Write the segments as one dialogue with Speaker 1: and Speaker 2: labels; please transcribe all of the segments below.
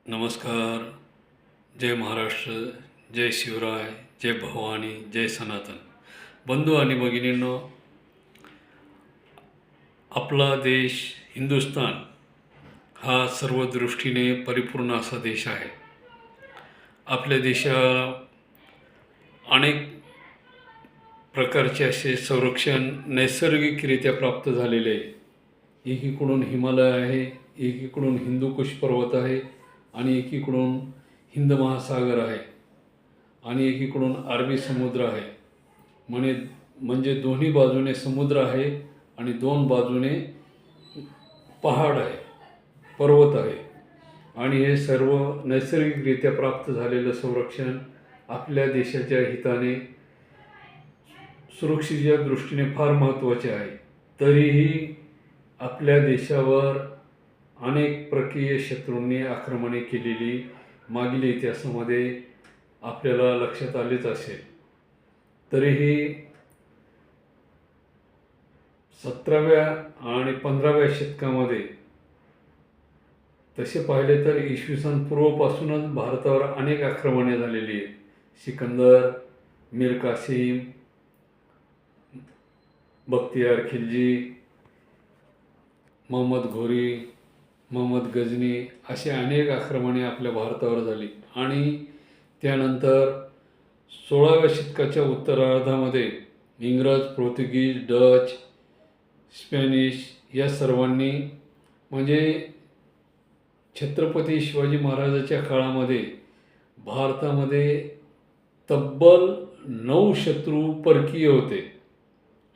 Speaker 1: नमस्कार. जय महाराष्ट्र, जय शिवराय, जय भवानी, जय सनातन. बंधू आणि भगिनींनो, आपला देश हिंदुस्तान हा सर्व दृष्टीने परिपूर्ण असा देश आहे. आपल्या देशाला अनेक प्रकारचे असे संरक्षण नैसर्गिकरित्या प्राप्त झालेले आहे. एकीकडून हिमालय आहे, एकीकडून हिंदुकुश पर्वत आहे आणि एकीकडून हिंद महासागर आहे आणि एकीकडून अरबी समुद्र आहे. म्हणजे दोन्ही बाजूने समुद्र आहे आणि दोन बाजूने पहाड आहे, पर्वत आहे. आणि हे सर्व नैसर्गिकरित्या प्राप्त झालेलं संरक्षण आपल्या देशाच्या हिताने सुरक्षेच्या दृष्टीने फार महत्त्वाचे आहे. तरीही आपल्या देशावर अनेक परकीय शत्रूंनी आक्रमणे केलेली मागील इतिहासामध्ये आपल्याला लक्षात आलेच असेल. तरीही 17व्या आणि 15व्या शतकामध्ये तसे पाहिले तर इसवी सन पूर्वपासूनच भारतावर अनेक आक्रमणे झालेली आहेत. सिकंदर, मीर कासिम, बख्तियार खिलजी, महम्मद घोरी, महम्मद गजनी असे अनेक आक्रमणे आपल्या भारतावर झाली. आणि त्यानंतर 16व्या शतकाच्या उत्तरार्धामध्ये इंग्रज, पोर्तुगीज, डच, स्पॅनिश या सर्वांनी म्हणजे छत्रपती शिवाजी महाराजांच्या काळामध्ये भारतामध्ये तब्बल 9 शत्रू परकीय होते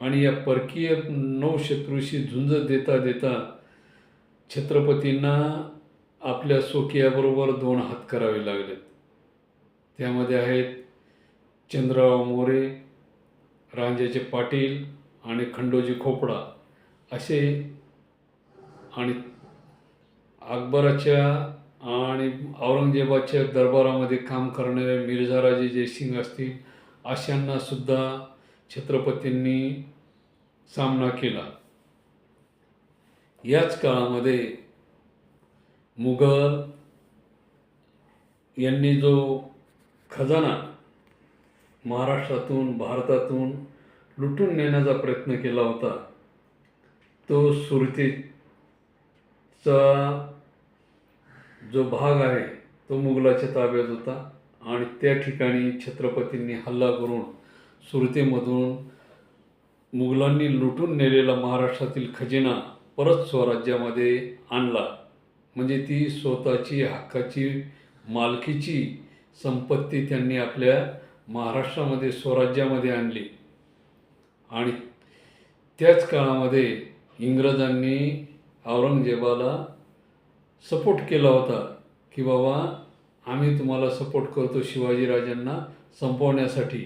Speaker 1: आणि या परकीय 9 शत्रूशी झुंज देता देता छत्रपतींना आपल्या स्वकीयाबरोबर 2 हात करावे लागलेत. त्यामध्ये आहेत चंद्रराव मोरे, रांजेचे पाटील आणि खंडोजी खोपडा असे. आणि अकबराच्या आणि औरंगजेबाच्या दरबारामध्ये काम करणारे मिर्झाराजे जयसिंग असतील अशांना सुद्धा छत्रपतींनी सामना केला. याच काळामध्ये मुघल यांनी जो खजाना महाराष्ट्रातून भारतातून लुटून नेण्याचा प्रयत्न केला होता तो सुरतेचा जो भाग आहे तो मुघलाच्या ताब्यात होता आणि त्या ठिकाणी छत्रपतींनी हल्ला करून सुरतेमधून मुघलांनी लुटून नेलेला महाराष्ट्रातील खजिना परत स्वराज्यामध्ये आणला. म्हणजे ती स्वतःची हक्काची मालकीची संपत्ती त्यांनी आपल्या महाराष्ट्रामध्ये स्वराज्यामध्ये आणली. आणि त्याच काळामध्ये इंग्रजांनी औरंगजेबाला सपोर्ट केला होता की बाबा आम्ही तुम्हाला सपोर्ट करतो शिवाजीराजांना संपवण्यासाठी.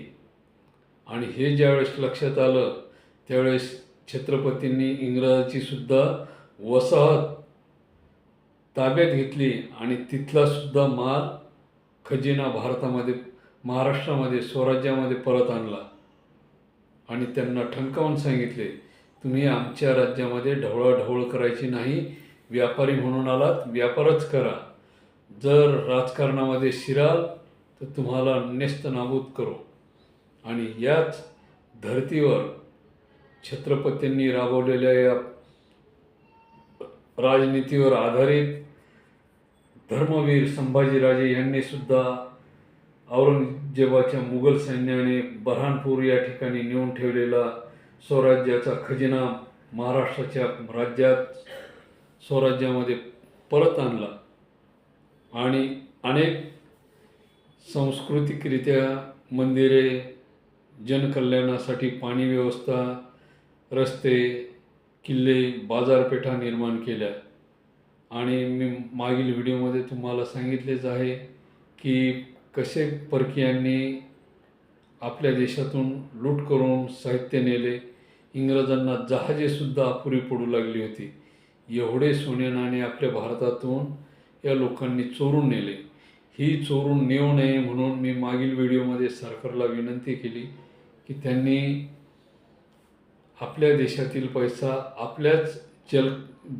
Speaker 1: आणि हे ज्यावेळेस लक्षात आलं त्यावेळेस छत्रपतींनी इंग्रजाची सुद्धा वसाहत ताब्यात घेतली आणि तिथला सुद्धा माल खजिना भारतामध्ये महाराष्ट्रामध्ये स्वराज्यामध्ये परत आणला. आणि त्यांना ठणकावून सांगितले, तुम्ही आमच्या राज्यामध्ये ढवळाढवळ करायची नाही. व्यापारी म्हणून आलात, व्यापारच करा. जर राजकारणामध्ये शिराल तर तुम्हाला नेस्तनाबूत करू. आणि याच धर्तीवर छत्रपतींनी राबवलेल्या या राजनीतीवर आधारित धर्मवीर संभाजीराजे यांनी सुद्धा औरंगजेबाच्या मुघल सैन्याने बऱ्हाणपूर या ठिकाणी नेऊन ठेवलेला स्वराज्याचा खजिना महाराष्ट्राच्या राज्यात स्वराज्यामध्ये परत आणला. आणि अनेक सांस्कृतिकरित्या मंदिरे, जनकल्याणासाठी पाणी व्यवस्था, रस्ते, किल्ले, बाजारपेठा निर्माण केल्या. आणि मी मागील व्हिडिओमध्ये तुम्हाला सांगितलेच आहे की कसे परकीयांनी आपल्या देशातून लूट करून साहित्य नेले. इंग्रजांना जहाजेसुद्धा अपुरी पडू लागली होती. एवढे सोने नाणे आपल्या भारतातून या लोकांनी चोरून नेले. ही चोरून नेऊ नये म्हणून मी मागील व्हिडिओमध्ये सरकारला विनंती केली की त्यांनी आपल्या देशातील पैसा आपल्याच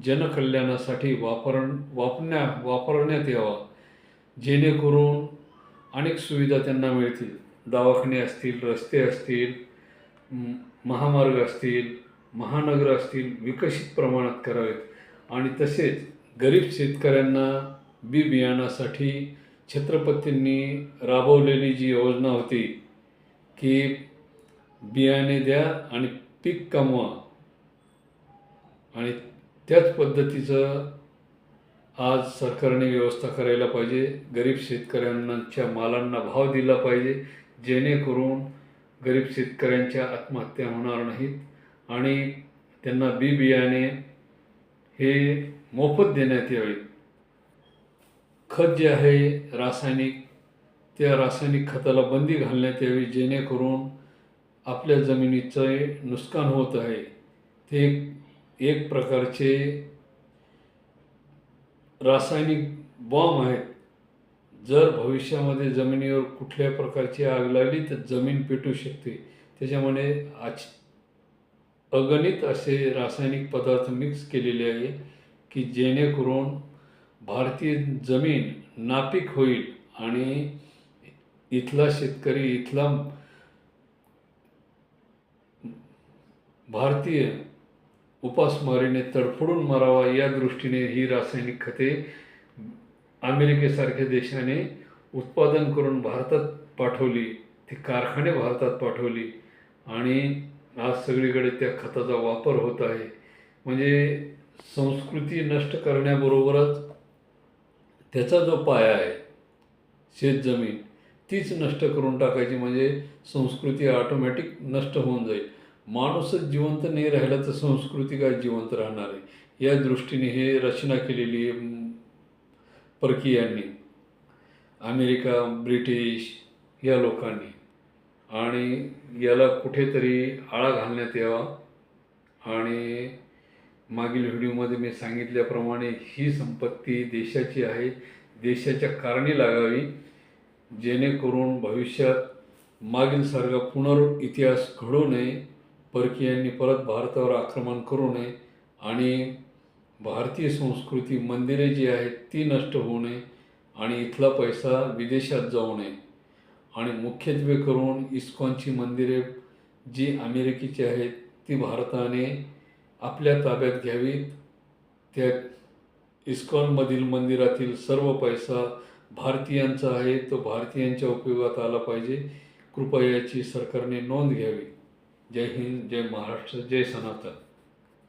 Speaker 1: जनकल्याणासाठी वापरण्यात यावा. जेणेकरून अनेक सुविधा त्यांना मिळतील. दवाखाने असतील, रस्ते असतील, महामार्ग असतील, महानगर असतील, विकसित प्रमाणात करावेत. आणि तसेच गरीब शेतकऱ्यांना बी बियाणासाठी छत्रपतींनी राबवलेली जी योजना होती की बियाणे द्या आणि पीक कमवा, आणि त्याच पद्धतीचं आज सरकारने व्यवस्था करायला पाहिजे. गरीब शेतकऱ्यांच्या मालांना भाव दिला पाहिजे, जेणेकरून गरीब शेतकऱ्यांच्या आत्महत्या होणार नाहीत आणि त्यांना बी बियाणे हे मोफत देण्यात यावे. खत जे आहे रासायनिक, त्या रासायनिक खताला बंदी घालण्यात यावी, जेणेकरून आपल्या जमिनीचे नुकसान होत आहे. ते एक प्रकारचे रासायनिक बॉम्ब आहेत. जर भविष्यामध्ये जमिनीवर कुठल्या प्रकारची आग लागली तर जमीन पेटू शकते. त्याच्यामुळे अगणित असे रासायनिक पदार्थ मिक्स केलेले आहे की जेणेकरून भारतीय जमीन नापीक होईल आणि इथला शेतकरी, इथला भारतीय उपासमारीने तडफडून मरावा, या दृष्टीने ही रासायनिक खते अमेरिकेसारख्या देशाने उत्पादन करून भारतात पाठवली. ती कारखाने भारतात पाठवली आणि आज सगळीकडे त्या खताचा वापर होत आहे. म्हणजे संस्कृती नष्ट करण्याबरोबरच त्याचा जो पाया आहे शेतजमीन, तीच नष्ट करून टाकायची. म्हणजे संस्कृती ऑटोमॅटिक नष्ट होऊन जाईल. माणूसच जिवंत नाही राहिला तर संस्कृती काय जिवंत राहणार आहे. या दृष्टीने हे रचना केलेली आहे परकीयांनी, अमेरिका, ब्रिटिश या लोकांनी. आणि याला कुठेतरी आळा घालण्यात यावा. आणि मागील व्हिडिओमध्ये मी सांगितल्याप्रमाणे ही संपत्ती देशाची आहे, देशाच्या कारणी लागावी, जेणेकरून भविष्यात मागीलसारखा पुनर्इतिहास घडू नये, परकीयांनी परत भारतावर आक्रमण करू नये आणि भारतीय संस्कृती, मंदिरे जी आहेत ती नष्ट होऊ नये आणि इथला पैसा विदेशात जाऊ नये. आणि मुख्यत्वे करून इस्कॉनची मंदिरे जी अमेरिकेची आहेत ती भारताने आपल्या ताब्यात घ्यावीत. त्या इस्कॉनमधील मंदिरातील सर्व पैसा भारतीयांचा आहे, तो भारतीयांच्या उपयोगात आला पाहिजे. कृपया याची सरकारने नोंद घ्यावी. जय हिंद, जय महाराष्ट्र, जय सनातन.